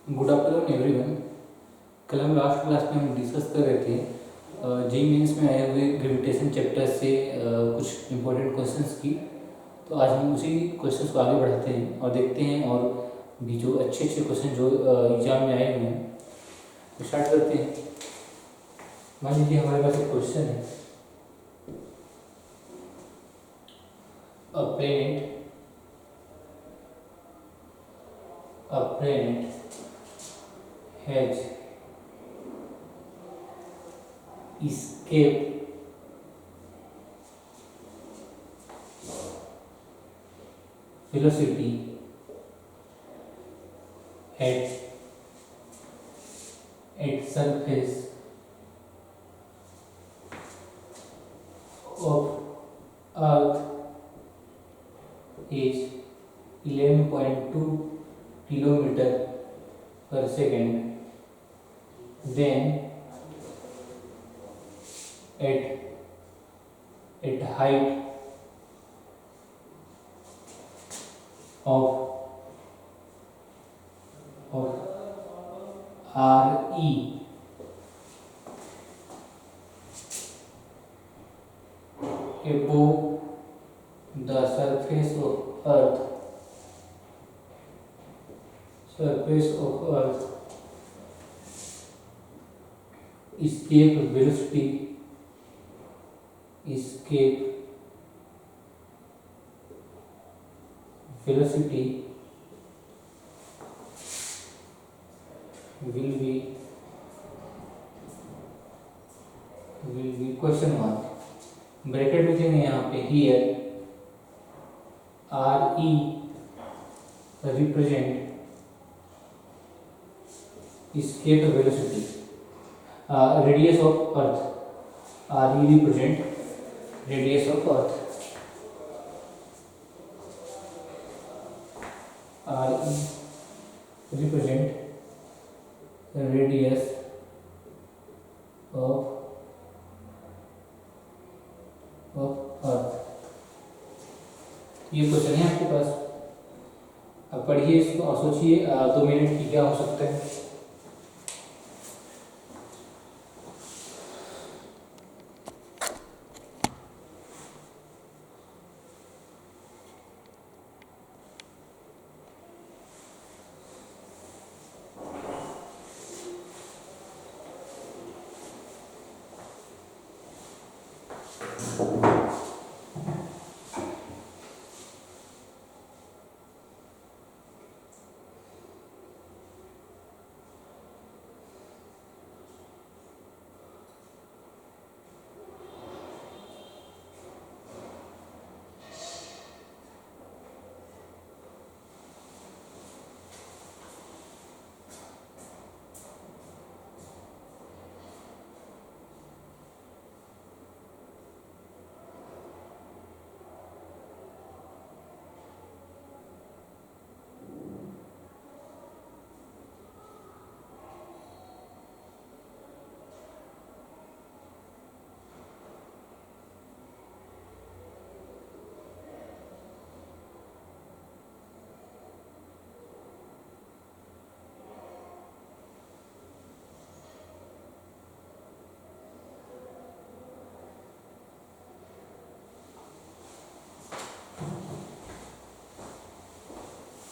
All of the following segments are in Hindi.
Good afternoon everyone. कल हम लास्ट क्लास में हम डिस्कस कर रहे थे जेई मेंस में आए हुए ग्रेविटेशन चैप्टर से कुछ इम्पोर्टेंट क्वेश्चंस की। तो आज हम उसी क्वेश्चंस को आगे बढ़ाते हैं और देखते हैं और भी जो अच्छे अच्छे क्वेश्चन जो एग्जाम में आए हुए हैं तो स्टार्ट करते हैं। मान लीजिए हमारे पास एक क्वेश्चन है, a planet has escaped velocity at surface of Earth is 11.2 kilometer per second. Then at height of RE above the surface of Earth escape velocity will be question mark bracket में देंगे यहाँ पे here RE represent escape velocity, radius of Earth. RE represent radius of Earth. RE represent radius of Earth. ये क्वेश्चन है आपके पास, अब पढ़िए इसको और सोचिए 2 मिनट की क्या हो सकता है।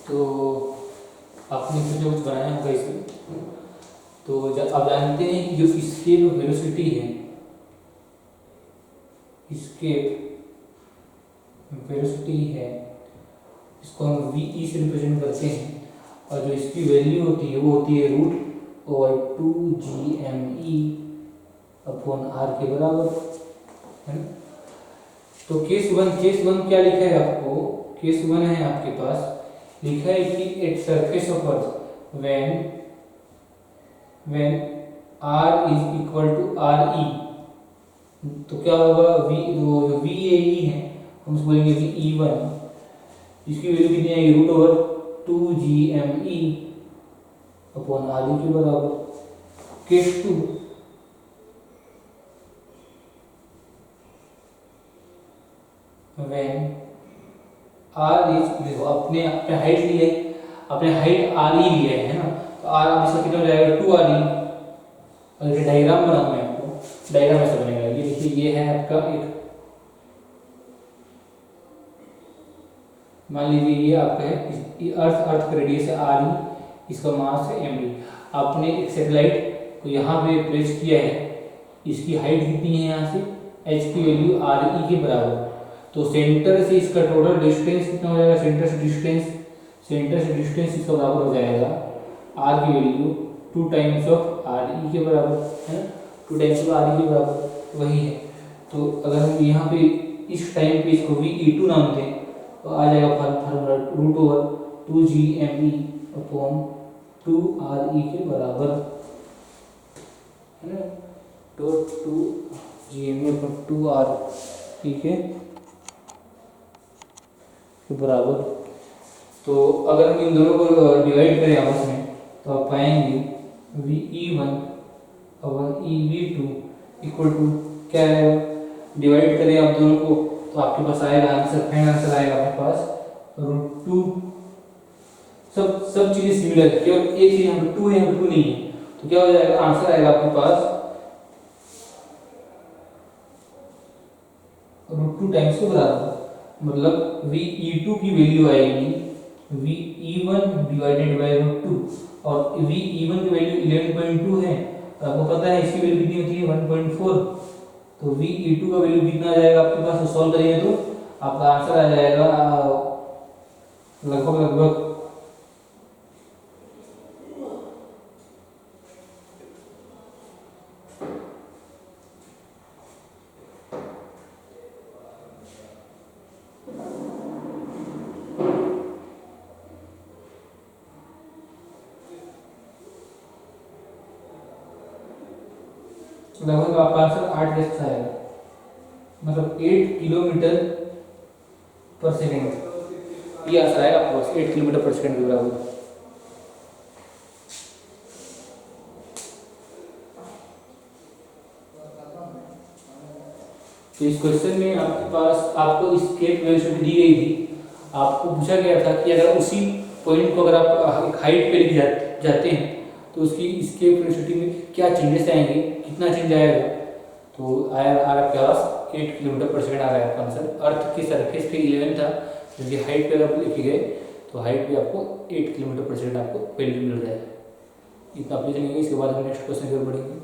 तो आपने जो कुछ बनाया होगा इसमें, तो जब आप जानते हैं कि जो escape वेलोसिटी है, इसको हम VE से रिप्रेजेंट करते हैं और जो इसकी वैल्यू होती है वो होती है √2GME अपॉन R के बराबर है ना। तो केस वन क्या लिखा है आपको, केस 1 है आपके पास, लिखा है कि at surface of earth when R is equal to RE, तो क्या होगा जो VAE है हम उसको बोलेंगे VE1, इसकी वैल्यू कितनी आएगी √2GME अपॉन RE के बराबर। केस 2 व्हेन R इज, देखो अपने हाइट लिया है, अपने हाइट RE लिया है ना, आर इसका कितना हो जाएगा 2RE। और ये डायग्राम बनाऊँ मैं आपको, डायग्राम ऐसा बनेगा, ये देखिए ये है आपका एक, मान लीजिए ये आपका है, ये अर्थ का रेडियस है RE, इसका मास है md। आपने एक सैटेलाइट को यहाँ पे प्लेस किया है, इसकी हाइट कितनी है यहाँ से, h की वैल्यू RE के बराबर। तो सेंटर से इसका टोटल डिस्टेंस कितना हो जाएगा, सेंटर से डिस्टेंस इसका बराबर हो जाएगा r की वैल्यू 2 टाइम्स ऑफ RE के बराबर है ना, 2 टाइम्स ऑफ RE के बराबर वही है। तो अगर हम यहाँ पे इस टाइम पे इसको VE2 नाम दें तो आ जाएगा फार्मूला √2GME अपॉन 2RE के बराबर है ना, तो 2GME अपॉन 2RE के बराबर। तो अगर हम इन दोनों को डिवाइड करें आपस में तो आप पाएंगे VE1 upon EV2 equal to क्या आएगा, डिवाइड करें आप दोनों को तो आपके पास आएगा आंसर, फाइनल आंसर आएगा आपके पास √2। सब चीजें सिमिलर है, केवल एक चीज यहाँ पे 2 है, यहाँ पे 2 नहीं है, तो क्या हो जाएगा, आंसर आएगा आपके पास √2 टाइम्स के बराबर। मतलब VE2 की वैल्यू आएगी VE1 डिवाइडेड बाय √2, और VE1 की वैल्यू 11.2 है, तो आपको पता है इसकी वैल्यू कितनी होती है 1.4। तो VE2 का वैल्यू कितना आ जाएगा आपके पास, सॉल्व करिए तो आपका आंसर आ जाएगा लगभग आपका आंसर 8 जैसा आएगा, मतलब 8 किलोमीटर पर सेकेंड, ये आंसर आएगा आपके पास 8 किलोमीटर पर सेकेंड के बराबर। तो इस क्वेश्चन में आपके पास आपको स्केप वेलोसिटी दी गई थी, आपको पूछा गया था कि अगर उसी पॉइंट को अगर आप हाइट पे लेके जाते हैं तो उसकी स्केप वेलोसिटी में क्या चेंजेस आएंगे, कितना चेंज आएगा। तो आया आपके पास 8 किलोमीटर पर सेकेंड आ रहा है आपका आंसर। अर्थ की सरफेस पे 11 था, जबकि हाइट पे अगर लेके गए तो हाइट पे आपको 8 किलोमीटर पर सेकेंड आपको वैल्यू मिल रहा है। इतना आप लिखेंगे, इसके बाद हम नेक्स्ट क्वेश्चन की ओर बढ़ेंगे।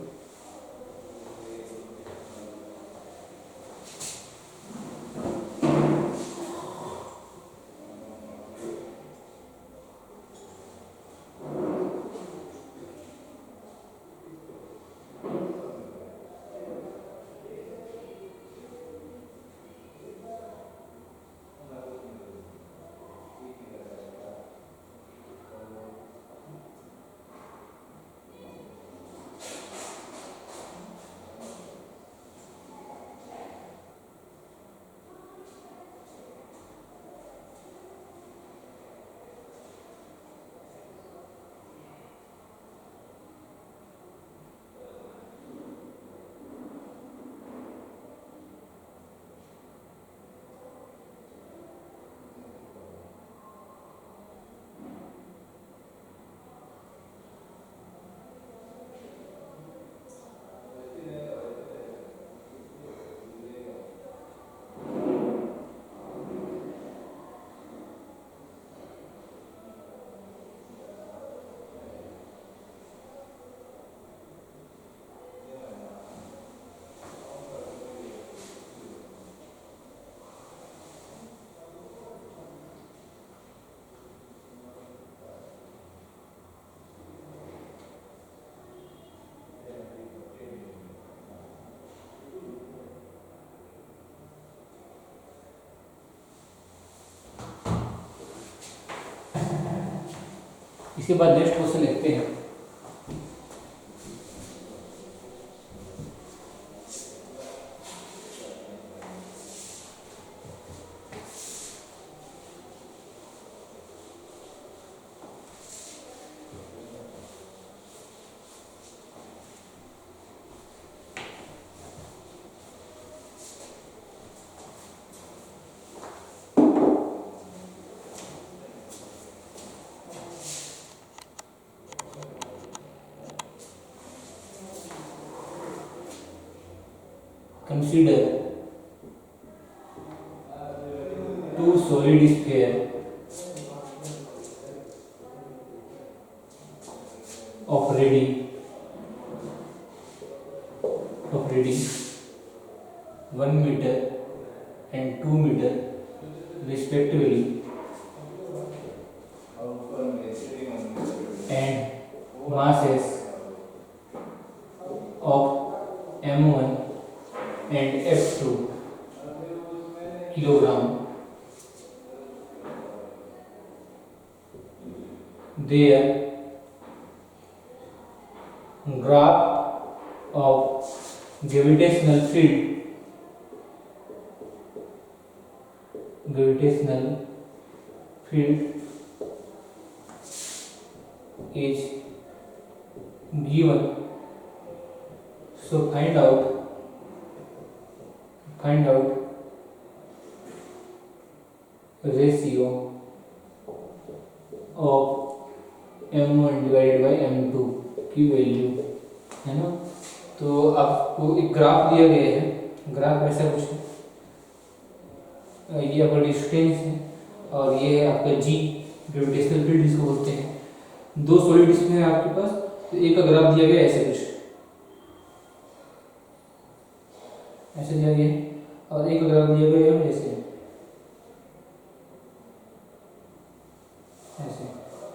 इसके बाद नेक्स्ट क्वेश्चन लिखते हैं। Consider two solid sphere of reading 1 meter and 2 meter respectively, and masses of M1 and F2 kilogram. Their graph of gravitational field is given. So find out ratio of M1 divided by M2 की वैल्यू, है ना। तो आपको एक ग्राफ दिया गया है, ग्राफ ऐसा कुछ है, ये आपका डिस्टेंस है और ये है आपका जी ग्रेविटेशनल फील्ड जिसको बोलते हैं। दो सॉलिड डिस्क है आपके पास, तो एक का ग्राफ दिया गया ऐसे कुछ, ऐसे दिया गया और एक का ग्राफ दिया गया है ऐसे,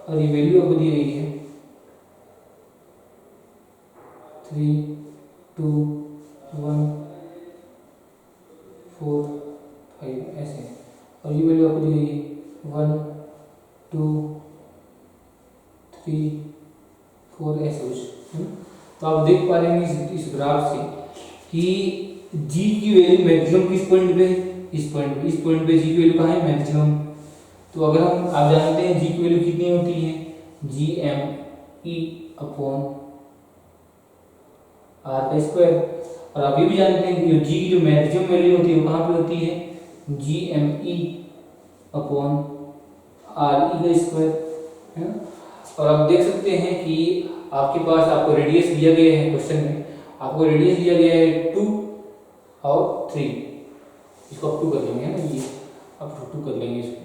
और ये वैल्यू आपको दी गई है 3, 2, 1, 4, 5 ऐसे, और ये वैल्यू आपको दी गई है 1, 2, 3, 4 ऐसे कुछ। तो आप देख पा रहे हैं इस ग्राफ से कि जी की वैल्यू मैक्सिमम किस पॉइंट पे है, इस पॉइंट पे जी की वैल्यू कहाँ है, मैक्सिमम। तो अगर आप जानते हैं जी की वैल्यू कितनी होती है, G M E upon R का स्क्वायर, और आप ये भी जानते हैं कि जी की जो मैक्सिमम वैल्यू होती है वो कहाँ पे होती है, G M E upon R E का स्क्वायर, है ना। और आप देख सकते हैं कि आपके पास आपको रेडियस दिया गया है, क्वेश्चन में आपको रेडियस दिया गया है 2 और 3, इसको आप 2 कर लेंगे, है ना, ये आप 2 कर लेंगे इसको,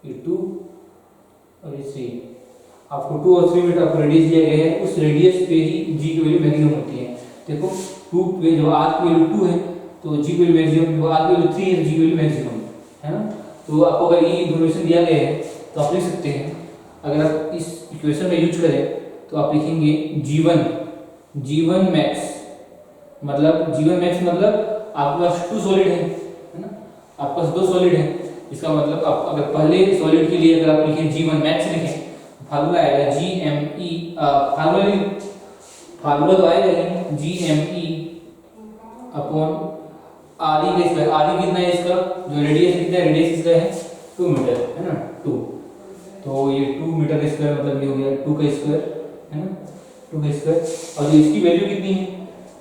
ये 2 और ये 3, आपको 2 और 3 मीटर आपको रेडियस दिया गया है, उस रेडियस पे ही जी की वैल्यू मैक्सिमम होती है। देखो 2 पे जो आर की वैल्यू 2 है तो जी की वैल्यू मैक्सिमम, जो आर की वैल्यू 3 है जी की वैल्यू मैक्सिमम, है ना। तो आपको अगर ये इन्फॉर्मेशन दिया गया है तो आप लिख सकते हैं, अगर आप इस इक्वेशन में यूज करें तो आप लिखेंगे G1 मैक्स मतलब आपके पास 2 सॉलिड है ना, आपके पास 2 सॉलिड है, इसका मतलब आप अगर पहले सॉलिड के लिए अगर आप लिखें G1 मैक्स लिखें, फार्मूला आएगा GME, फार्मूला तो आएगा GME अपॉन RE का स्क्वायर। RE कितना है इसका, जो रेडियस कितना है, रेडियस इसका है 2 मीटर, है ना, 2, तो ये 2 मीटर का स्क्वायर मतलब ये हो गया 2 का स्क्वायर, है ना, 2 का स्क्वायर। और जो इसकी वैल्यू कितनी है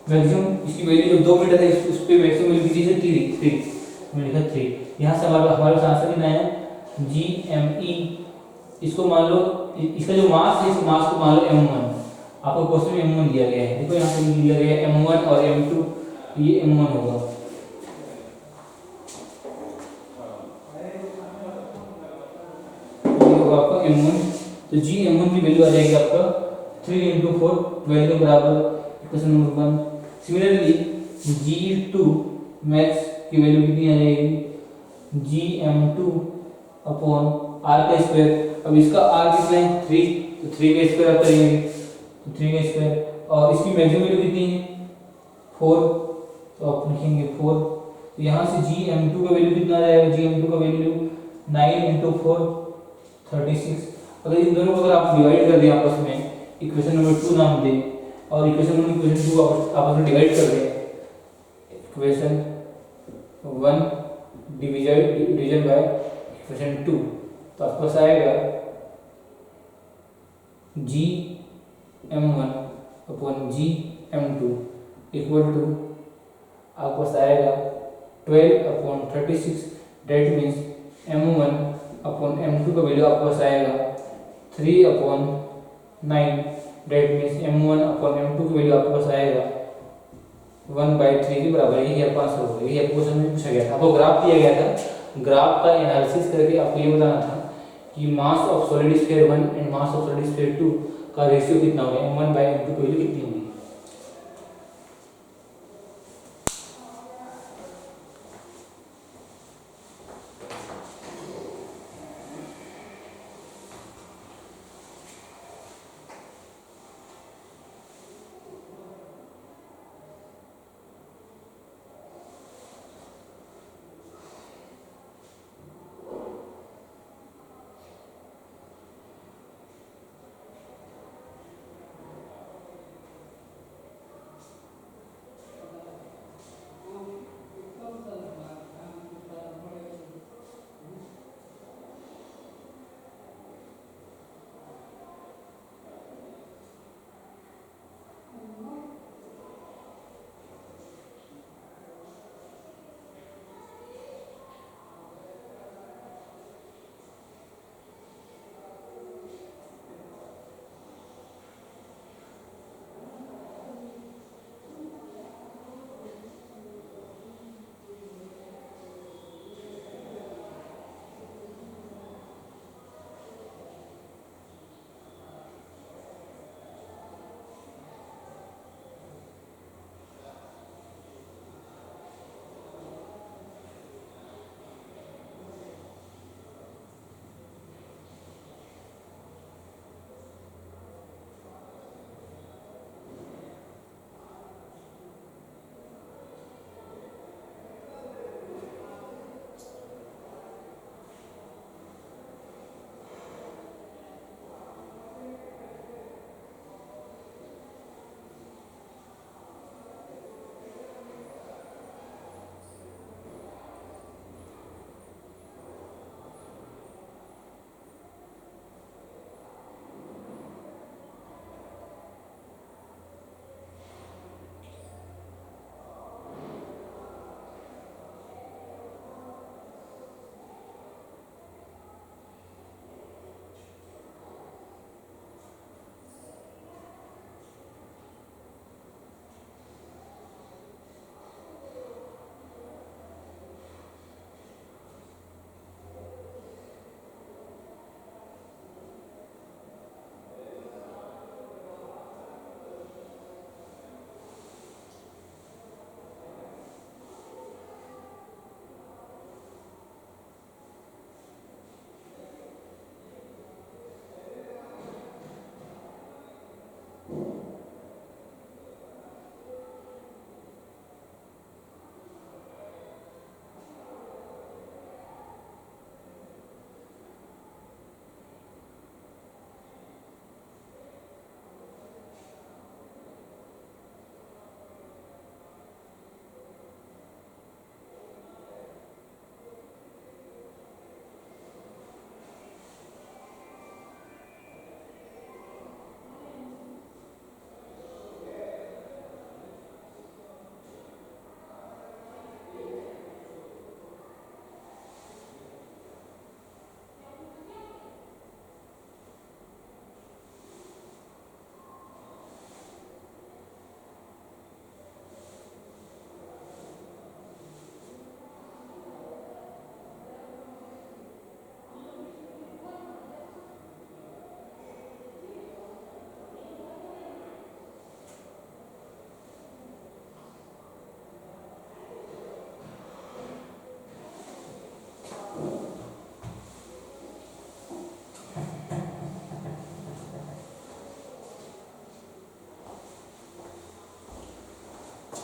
मैक्सिमम, इसकी वैल्यू जो 2 मीटर है उस पे मैक्सिमम वैल्यू कितनी है 3, मैंने लिखा 3। यहाँ से हमारे पास आंसर कितना है GME, इसको मान लो इसका जो मास है, इस मास को मान लो M1, आपको क्वेश्चन में M1 दिया गया है, देखो यहाँ पे दिया गया है M1 और M2, ये M1 होगा, ये होगा आपका M1। तो GM1 की वैल्यू आ जाएगी आपका 3 × 4 12 के बराबर, question number 1। Similarly G2 max की वैल्यू कितनी आ जाएगी, GM2 अपॉन आर का स्क्वायर। अब इसका आर कितना है 3, तो 3 का स्क्वायर आप करेंगे, तो 3 का स्क्वायर, और इसकी मैक्सिमम वैल्यू कितनी है 4, तो आप लिखेंगे 4। तो यहाँ से GM2 का वैल्यू कितना आ जाएगा, GM2 का वैल्यू 9 × 4 36। अगर इन दोनों को अगर आप डिवाइड कर दें आपस में, इक्वेशन नंबर 2 नाम दें और इक्वेशन 1 इक्वेशन 2 आपस में डिवाइड कर दें, इक्वेशन 1 डिवीजन बाय इक्वेशन 2, तो आपके पास आएगा GM1 upon GM2 equal to आपके पास आएगा 12/36, that means M1 upon M2 का वैल्यू आपके पास आएगा 3/9, that means M1 upon M2 की वैल्यू आपके पास आएगा 1/3 के बराबर, यही आपका आंसर होगा। यही आपको क्वेश्चन में पूछा गया था, आपको ग्राफ दिया गया था, ग्राफ का एनालिसिस करके आपको ये बताना था कि mass of solid sphere 1 and mass of solid sphere 2 का रेशियो कितना होगा, m1/m2 की वैल्यू कितनी होगी।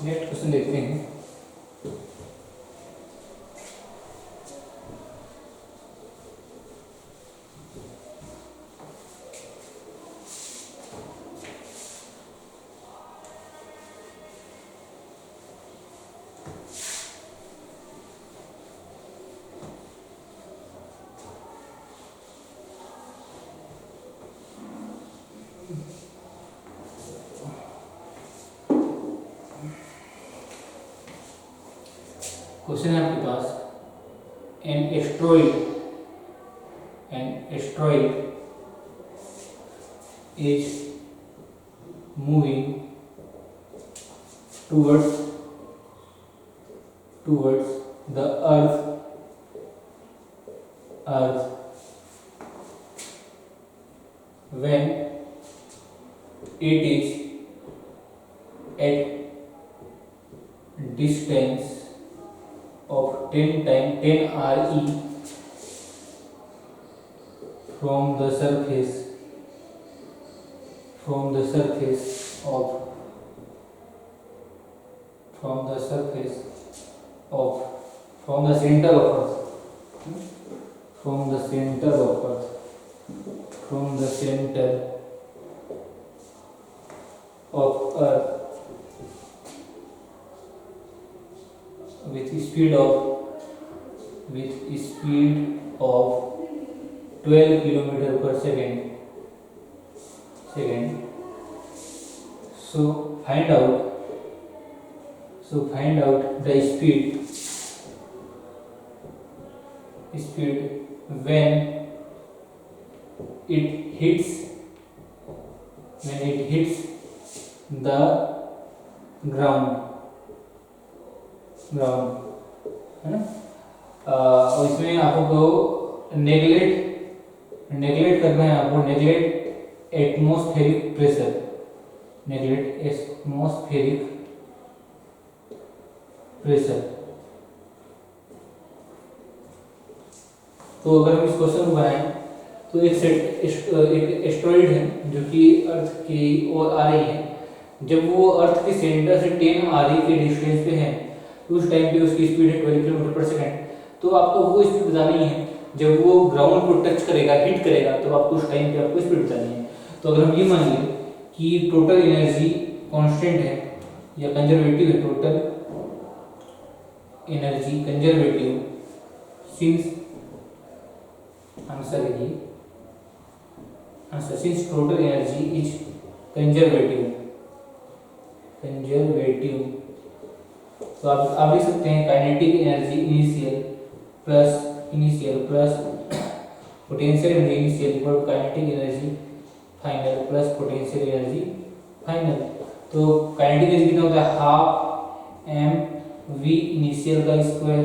नेक्स्ट क्वेश्चन देखते हैं। क्वेश्चन है आपके पास, an asteroid is moving towards towards the earth when it is at distance of 10 RE from the surface of from the center of earth from the center of earth with speed of 12 kilometer per second. So find out the speed when it hits the ground है ना। और इसमें आपको नेगलेक्ट करना है, आपको नेगलेक्ट एटमॉस्फेरिक प्रेशर तो अगर हम इस क्वेश्चन को बनाएं तो एक एस्टेरॉइड है जो कि अर्थ की ओर आ रही है। जब वो अर्थ के सेंटर से 10 RE के डिस्टेंस पे है तो उस टाइम पे उसकी स्पीड है 12 किलोमीटर पर सेकंड। तो आपको वो स्पीड बतानी है जब वो ग्राउंड को टच करेगा, हिट करेगा, तो आपको उस टाइम पे आपको स्पीड बतानी है। तो अगर हम ये मान लें कि टोटल एनर्जी कांस्टेंट है या कंजर्वेटिव है, total energy conservative since since total energy is conservative तो आप लिख सकते हैं kinetic energy initial plus potential energy initial equal to kinetic energy final plus potential energy final. तो काइनेटिक एनर्जी कितना होता है, हाफ mv इनिशियल का स्क्वायर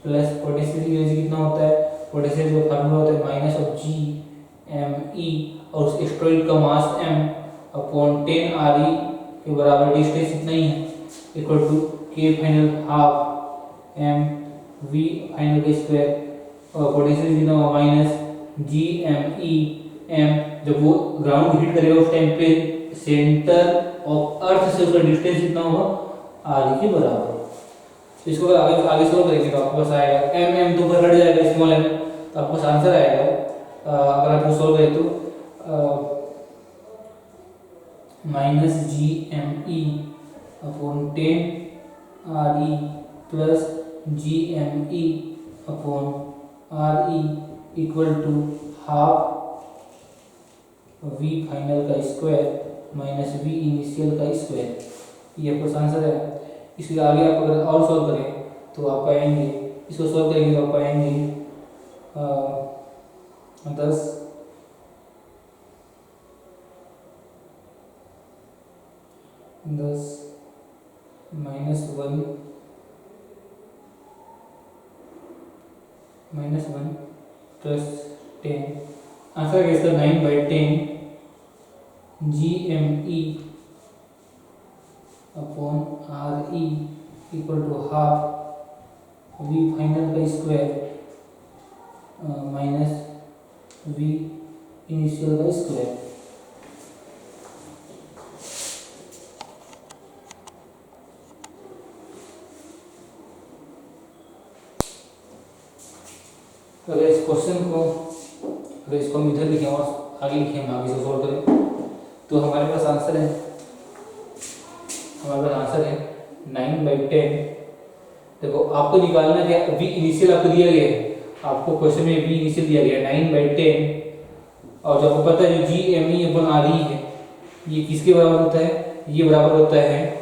प्लस पोटेंशियल एनर्जी कितना होता है, पोटेंशियल जो फार्मूला होता है minus of G M E और उस एस्टेरॉइड का मास m अपॉन 10 RE के बराबर, डिस्टेंस इतना ही है, equal to k final half m v final का स्क्वायर और पोटेंशियल कितना होगा minus G M E M. जब वो ग्राउंड हिट करेगा उस टाइम पे सेंटर ऑफ अर्थ से उसका डिस्टेंस कितना होगा RE के बराबर। तो इसको अगर आगे सोल्व करेंगे तो आपको पास आएगा m तो ऊपर हट जाएगा स्मॉल m, तो आपको आंसर आएगा अगर आप सोल्व करें तो minus G M E upon 10 RE plus G M E upon RE equal to half we final का स्क्वायर माइनस वी इनिशियल का स्क्वायर। ये आपका आंसर है। इसके आगे आप अगर और सॉल्व करें तो आप पाएंगे, इसको सॉल्व करेंगे तो आप पाएंगे 10 माइनस 1 प्लस 10, आंसर है इसका 9/10 GME upon RE equal to half we final का स्क्वायर माइनस वी इनिशियल का स्क्वायर। अगर इस क्वेश्चन को हम इधर लिखें और आगे लिखें, हम आगे से सॉल्व करें तो हमारे पास आंसर है 9/10। देखो आपको निकालना क्या, वी इनिशियल आपको दिया गया है, आपको क्वेश्चन में वी इनिशियल दिया गया है 9/10 और जो आपको पता है जो जी एम ई अपन आ रही है ये किसके बराबर होता है, ये बराबर होता है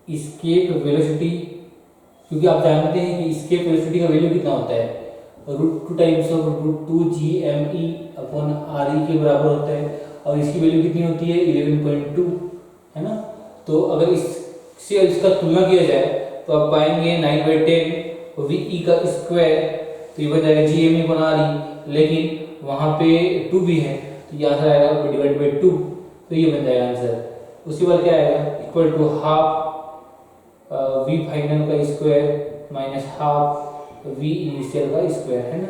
एस्केप वेलोसिटी, क्योंकि आप जानते हैं कि एस्केप वेलोसिटी का वैल्यू कितना होता है √2 times of √2 GME upon RE के बराबर होता है और इसकी वैल्यू कितनी होती है 11.2 है ना। तो अगर इससे इसका तुलना किया जाए तो आप पाएंगे 9/10 वी ई का स्क्वायर, तो ये बन जाएगा जी एम ई बना रही, लेकिन वहाँ पे 2 भी है तो ये आंसर आएगा डिवाइड बाई 2, तो ये बन जाएगा आंसर। उसके बाद क्या आएगा, equal to half we final का square minus half v initial का स्क्वायर, है ना।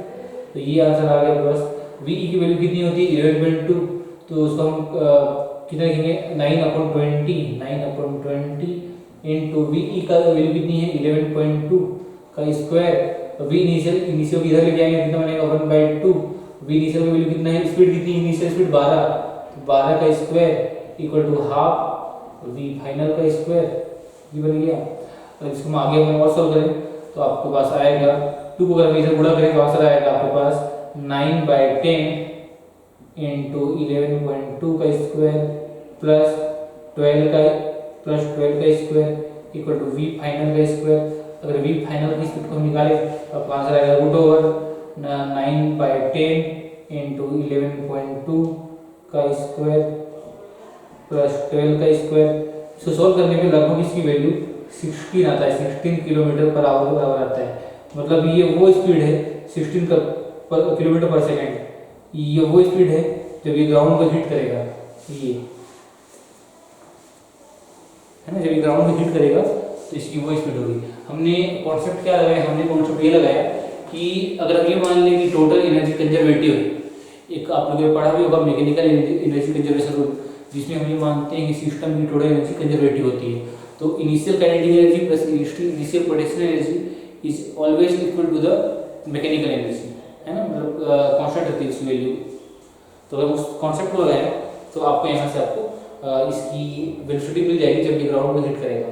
तो ये आंसर आ गया बस। वी ई की वैल्यू कितनी होती है 11.2, तो उसको हम कितना लिखेंगे 9/20 इंटू वी ई का वैल्यू कितनी है 11.2 का स्क्वायर, वी इनिशियल की इधर लेके आएंगे कितना बनेगा 1/2, वी इनिशियल का वैल्यू कितना है, स्पीड कितनी, इनिशियल स्पीड 12, तो 12 का square equal to half we final का स्क्वायर, ये बन गया। और इसको हम आगे हम और सॉल्व करें तो आपके पास आएगा 2 को अगर हम इधर गुणा करें तो आंसर आएगा आपके पास 9/10 इंटू 11.2 का स्क्वायर प्लस 12 का square equal to V final का स्क्वायर। अगर वी फाइनल की स्पीड को हम निकालें तो आपका आंसर आएगा √9/10 इंटू 11.2 का स्क्वायर प्लस 12 का स्क्वायर। इसको सॉल्व करने पे लगभग इसकी वैल्यू 16 आता है, 16 किलोमीटर पर आवर के बराबर आता है। मतलब ये वो स्पीड है 16 किलोमीटर पर सेकेंड, ये वो स्पीड है जब ये ग्राउंड को हिट करेगा, ये है ना, जब ये ग्राउंड को हिट करेगा तो इसकी वो स्पीड होगी। हमने कॉन्सेप्ट क्या लगाया, हमने कॉन्सेप्ट ये लगाया कि अगर हम ये मान लें कि टोटल एनर्जी कंजर्वेटिव है, एक आप लोगों ने पढ़ा भी होगा मैकेनिकल एनर्जी कंजर्वेशन रूल, जिसमें हम ये मानते हैं कि सिस्टम की टोटल एनर्जी कंजर्वेटिव होती है। तो initial kinetic energy plus initial potential energy is always equal to the mechanical energy, है ना, मतलब कांस्टेंट रहती है इसकी वैल्यू। तो अगर उस कॉन्सेप्ट को लगाएं तो आपको यहाँ से आपको इसकी वेलोसिटी मिल जाएगी जब ये ग्राउंड को हिट करेगा।